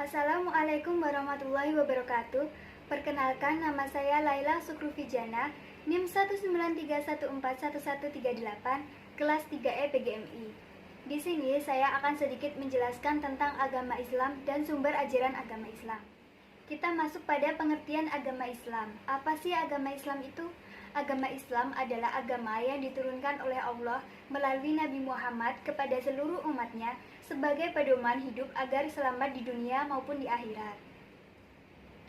Assalamualaikum warahmatullahi wabarakatuh. Perkenalkan, nama saya Laila Sukrufijana, NIM 193141138, kelas 3E PGMI. Di sini saya akan sedikit menjelaskan tentang agama Islam dan sumber ajaran agama Islam. Kita masuk pada pengertian agama Islam. Apa sih agama Islam itu? Agama Islam adalah agama yang diturunkan oleh Allah melalui Nabi Muhammad kepada seluruh umatnya sebagai pedoman hidup agar selamat di dunia maupun di akhirat.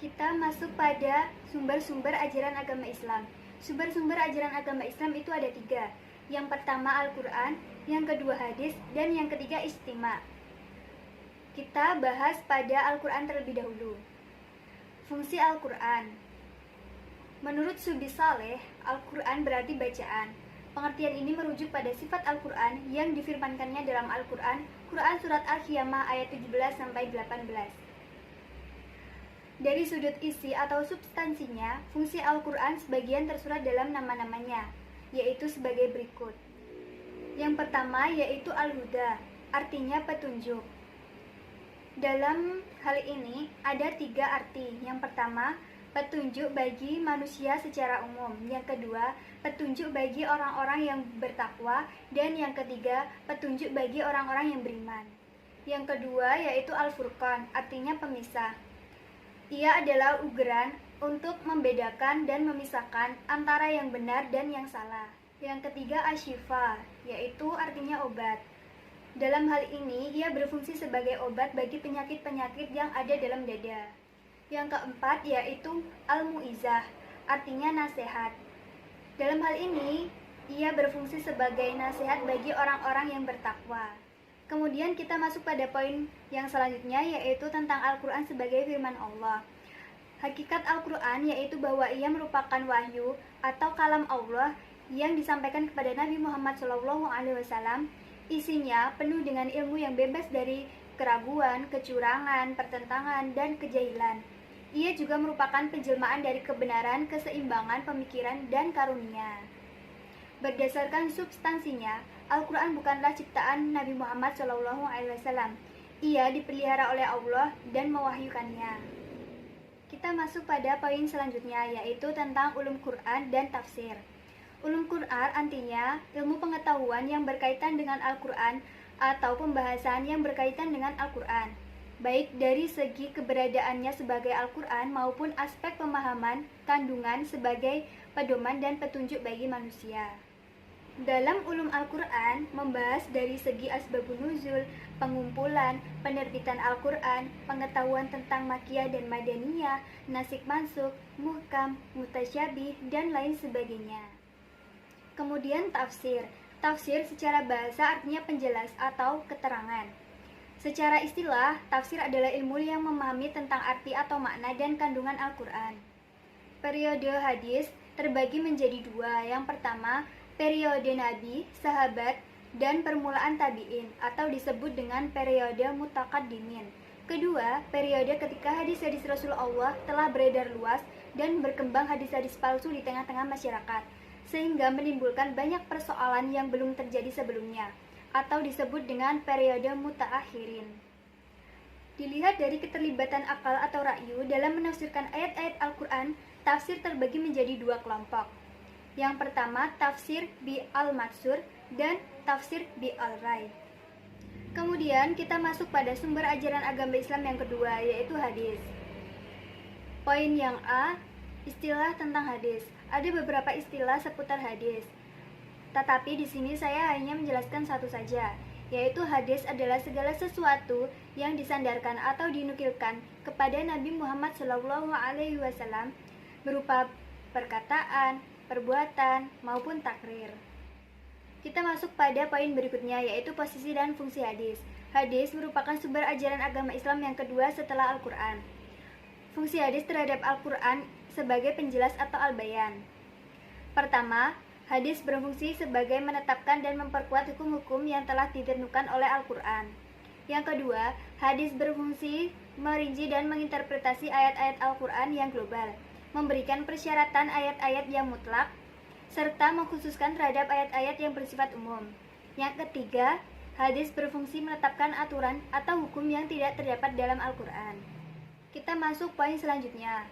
Kita masuk pada sumber-sumber ajaran agama Islam. Sumber-sumber ajaran agama Islam itu ada 3. Yang pertama Al-Quran, yang kedua hadis, dan yang ketiga ijtima. Kita bahas pada Al-Quran terlebih dahulu. Fungsi Al-Quran. Menurut Subi Saleh, Al-Quran berarti bacaan. Pengertian ini merujuk pada sifat Al-Quran yang difirmankannya dalam Al-Quran, Quran Surat Al-Qiyamah ayat 17-18. Dari sudut isi atau substansinya, fungsi Al-Quran sebagian tersurat dalam nama-namanya, yaitu sebagai berikut. Yang pertama yaitu Al-Huda, artinya petunjuk. Dalam hal ini ada 3 arti. Yang pertama, petunjuk bagi manusia secara umum. Yang kedua, petunjuk bagi orang-orang yang bertakwa. Dan yang ketiga, petunjuk bagi orang-orang yang beriman. Yang kedua yaitu Al-Furqan, artinya pemisah. Ia adalah ugeran untuk membedakan dan memisahkan antara yang benar dan yang salah. Yang ketiga Asy-Syifa, yaitu artinya obat. Dalam hal ini, ia berfungsi sebagai obat bagi penyakit-penyakit yang ada dalam dada. Yang keempat yaitu Al-Mu'izah, artinya nasihat. Dalam hal ini, ia berfungsi sebagai nasihat bagi orang-orang yang bertakwa. Kemudian kita masuk pada poin yang selanjutnya, yaitu tentang Al-Quran sebagai firman Allah. Hakikat Al-Quran yaitu bahwa ia merupakan wahyu atau kalam Allah yang disampaikan kepada Nabi Muhammad SAW. Isinya penuh dengan ilmu yang bebas dari keraguan, kecurangan, pertentangan, dan kejahilan. Ia juga merupakan penjelmaan dari kebenaran, keseimbangan, pemikiran, dan karunia. Berdasarkan substansinya, Al-Quran bukanlah ciptaan Nabi Muhammad SAW. Ia dipelihara oleh Allah dan mewahyukannya. Kita masuk pada poin selanjutnya, yaitu tentang ulum Quran dan tafsir. Ulum Quran artinya ilmu pengetahuan yang berkaitan dengan Al-Quran atau pembahasan yang berkaitan dengan Al-Quran, baik dari segi keberadaannya sebagai Al-Quran maupun aspek pemahaman kandungan sebagai pedoman dan petunjuk bagi manusia. Dalam ulum Al-Quran membahas dari segi asbabun nuzul, pengumpulan, penerbitan Al-Quran, pengetahuan tentang makiyah dan madaniyah, nasikh mansukh, muhkam, mutasyabih, dan lain sebagainya. Kemudian tafsir. Tafsir secara bahasa artinya penjelas atau keterangan. Secara istilah, tafsir adalah ilmu yang memahami tentang arti atau makna dan kandungan Al-Quran. Periode hadis terbagi menjadi 2. Yang pertama, periode Nabi, sahabat, dan permulaan tabi'in atau disebut dengan periode mutaqaddimin. Kedua, periode ketika hadis-hadis Rasulullah telah beredar luas dan berkembang hadis-hadis palsu di tengah-tengah masyarakat, sehingga menimbulkan banyak persoalan yang belum terjadi sebelumnya, atau disebut dengan periode mutaakhirin. Dilihat dari keterlibatan akal atau ra'yu dalam menafsirkan ayat-ayat Al-Quran, tafsir terbagi menjadi 2 kelompok. Yang pertama, tafsir bi al-maksur dan tafsir bi al-ray. Kemudian kita masuk pada sumber ajaran agama Islam yang kedua, yaitu hadis. Poin yang A, istilah tentang hadis. Ada beberapa istilah seputar hadis, tetapi di sini saya hanya menjelaskan satu saja, yaitu hadis adalah segala sesuatu yang disandarkan atau dinukilkan kepada Nabi Muhammad SAW berupa perkataan, perbuatan, maupun takrir. Kita masuk pada poin berikutnya, yaitu posisi dan fungsi hadis. Hadis merupakan sumber ajaran agama Islam yang kedua setelah Al-Quran. Fungsi hadis terhadap Al-Quran sebagai penjelas atau al-bayan. Pertama, hadis berfungsi sebagai menetapkan dan memperkuat hukum-hukum yang telah ditentukan oleh Al-Quran. Yang kedua, hadis berfungsi merinci dan menginterpretasi ayat-ayat Al-Quran yang global, memberikan persyaratan ayat-ayat yang mutlak, serta mengkhususkan terhadap ayat-ayat yang bersifat umum. Yang ketiga, Hadis berfungsi menetapkan aturan atau hukum yang tidak terdapat dalam Al-Quran. Kita masuk poin selanjutnya,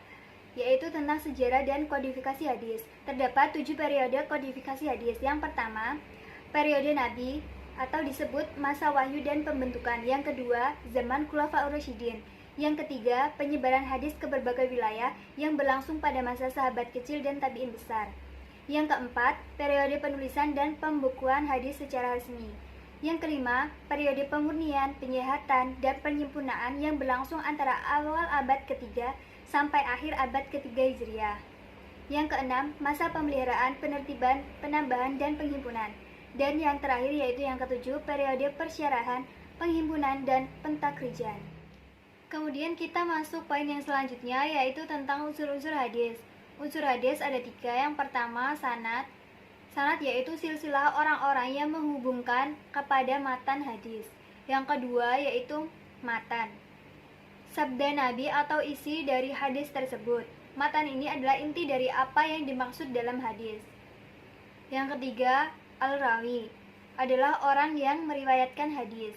yaitu tentang sejarah dan kodifikasi hadis. Terdapat 7 periode kodifikasi hadis. Yang pertama, periode Nabi atau disebut masa wahyu dan pembentukan. Yang kedua, zaman Khulafaur Rasyidin. Yang ketiga, penyebaran hadis ke berbagai wilayah yang berlangsung pada masa sahabat kecil dan tabi'in besar. Yang keempat, periode penulisan dan pembukuan hadis secara resmi. Yang kelima, periode pemurnian, penyehatan, dan penyempurnaan yang berlangsung antara awal abad ketiga sampai akhir abad ketiga Hijriah. Yang keenam, masa pemeliharaan, penertiban, penambahan, dan penghimpunan. Dan yang terakhir yaitu yang ketujuh, periode persyarahan, penghimpunan, dan pentakrijan. Kemudian kita masuk poin yang selanjutnya, yaitu tentang unsur-unsur hadis. Unsur hadis ada 3. Yang pertama, sanad. Sanad yaitu silsilah orang-orang yang menghubungkan kepada matan hadis. Yang kedua yaitu matan, sabda Nabi atau isi dari hadis tersebut. Matan ini adalah inti dari apa yang dimaksud dalam hadis. Yang ketiga, al-rawi adalah orang yang meriwayatkan hadis.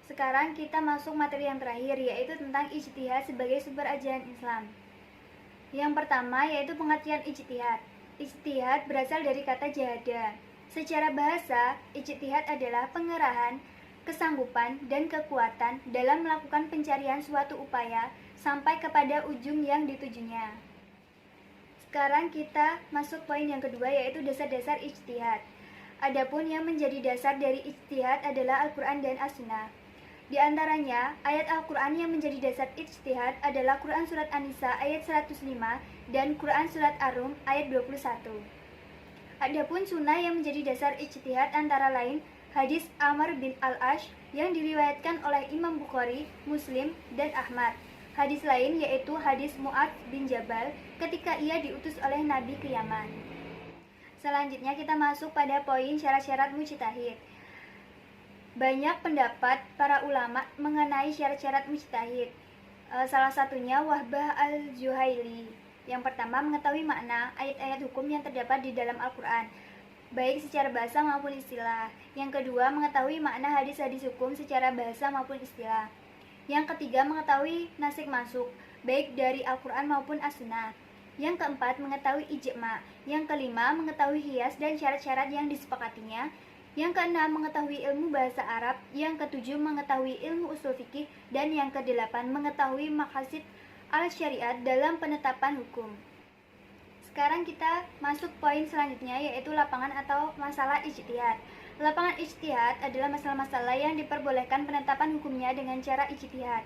Sekarang kita masuk materi yang terakhir, yaitu tentang ijtihad sebagai sumber ajaran Islam. Yang pertama yaitu pengertian ijtihad. Ijtihad berasal dari kata jahada. Secara bahasa, ijtihad adalah pengerahan, kesanggupan, dan kekuatan dalam melakukan pencarian suatu upaya sampai kepada ujung yang ditujunya. Sekarang kita masuk poin yang kedua, yaitu dasar-dasar ijtihad. Adapun yang menjadi dasar dari ijtihad adalah Al-Quran dan As-Sunnah. Di antaranya, ayat Al-Quran yang menjadi dasar ijtihad adalah Quran Surat An-Nisa ayat 105 dan Quran Surat Ar-Rum ayat 21. Adapun sunnah yang menjadi dasar ijtihad antara lain hadis Amr bin Al-Ash yang diriwayatkan oleh Imam Bukhari, Muslim, dan Ahmad. Hadis lain yaitu hadis Mu'adz bin Jabal ketika ia diutus oleh Nabi ke Yaman. Selanjutnya kita masuk pada poin syarat-syarat mujtahid. Banyak pendapat para ulama mengenai syarat-syarat mujtahid. Salah satunya Wahbah al-Juhaili. Yang pertama, mengetahui makna ayat-ayat hukum yang terdapat di dalam Al-Quran, baik secara bahasa maupun istilah. Yang kedua, mengetahui makna hadis-hadis hukum secara bahasa maupun istilah. Yang ketiga, mengetahui nasik masuk, baik dari Al-Quran maupun As-Sunnah. Yang keempat, mengetahui ijma'. Yang kelima, mengetahui hias dan syarat-syarat yang disepakatinya. Yang keenam, mengetahui ilmu bahasa Arab. Yang ketujuh, mengetahui ilmu usul fikih. Dan yang kedelapan, mengetahui maqasid al-syariat dalam penetapan hukum. Sekarang kita masuk poin selanjutnya, yaitu lapangan atau masalah ijtihad. Lapangan ijtihad adalah masalah-masalah yang diperbolehkan penetapan hukumnya dengan cara ijtihad.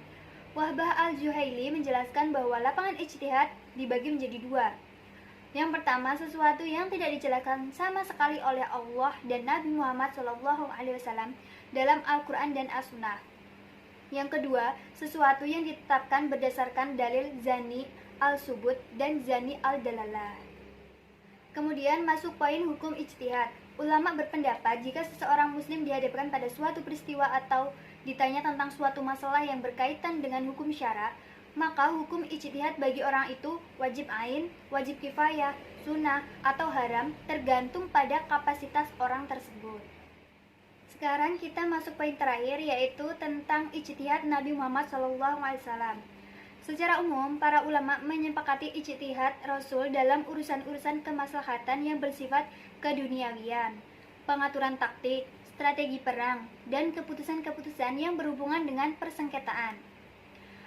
Wahbah al-Juhaili menjelaskan bahwa lapangan ijtihad dibagi menjadi 2. Yang pertama, sesuatu yang tidak dijelaskan sama sekali oleh Allah dan Nabi Muhammad SAW dalam Al-Quran dan As-Sunnah. Yang kedua, sesuatu yang ditetapkan berdasarkan dalil zani al-subut dan zani al-dalalah. Kemudian masuk poin hukum ijtihad. Ulama berpendapat jika seseorang muslim dihadapkan pada suatu peristiwa atau ditanya tentang suatu masalah yang berkaitan dengan hukum syara, maka hukum ijtihad bagi orang itu wajib ain, wajib kifayah, sunnah, atau haram tergantung pada kapasitas orang tersebut. Sekarang kita masuk poin terakhir, yaitu tentang ijtihad Nabi Muhammad SAW. Secara umum, para ulama menyepakati ijtihad Rasul dalam urusan-urusan kemaslahatan yang bersifat keduniawian, pengaturan taktik, strategi perang, dan keputusan-keputusan yang berhubungan dengan persengketaan.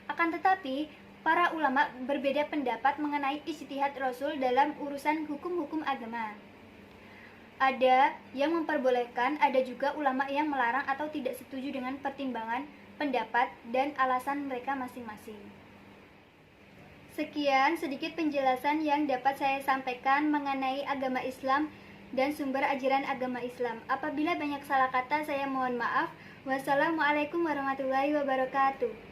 Akan tetapi, para ulama berbeda pendapat mengenai ijtihad Rasul dalam urusan hukum-hukum agama. Ada yang memperbolehkan, ada juga ulama yang melarang atau tidak setuju dengan pertimbangan, pendapat, dan alasan mereka masing-masing. Sekian sedikit penjelasan yang dapat saya sampaikan mengenai agama Islam dan sumber ajaran agama Islam. Apabila banyak salah kata, saya mohon maaf. Wassalamualaikum warahmatullahi wabarakatuh.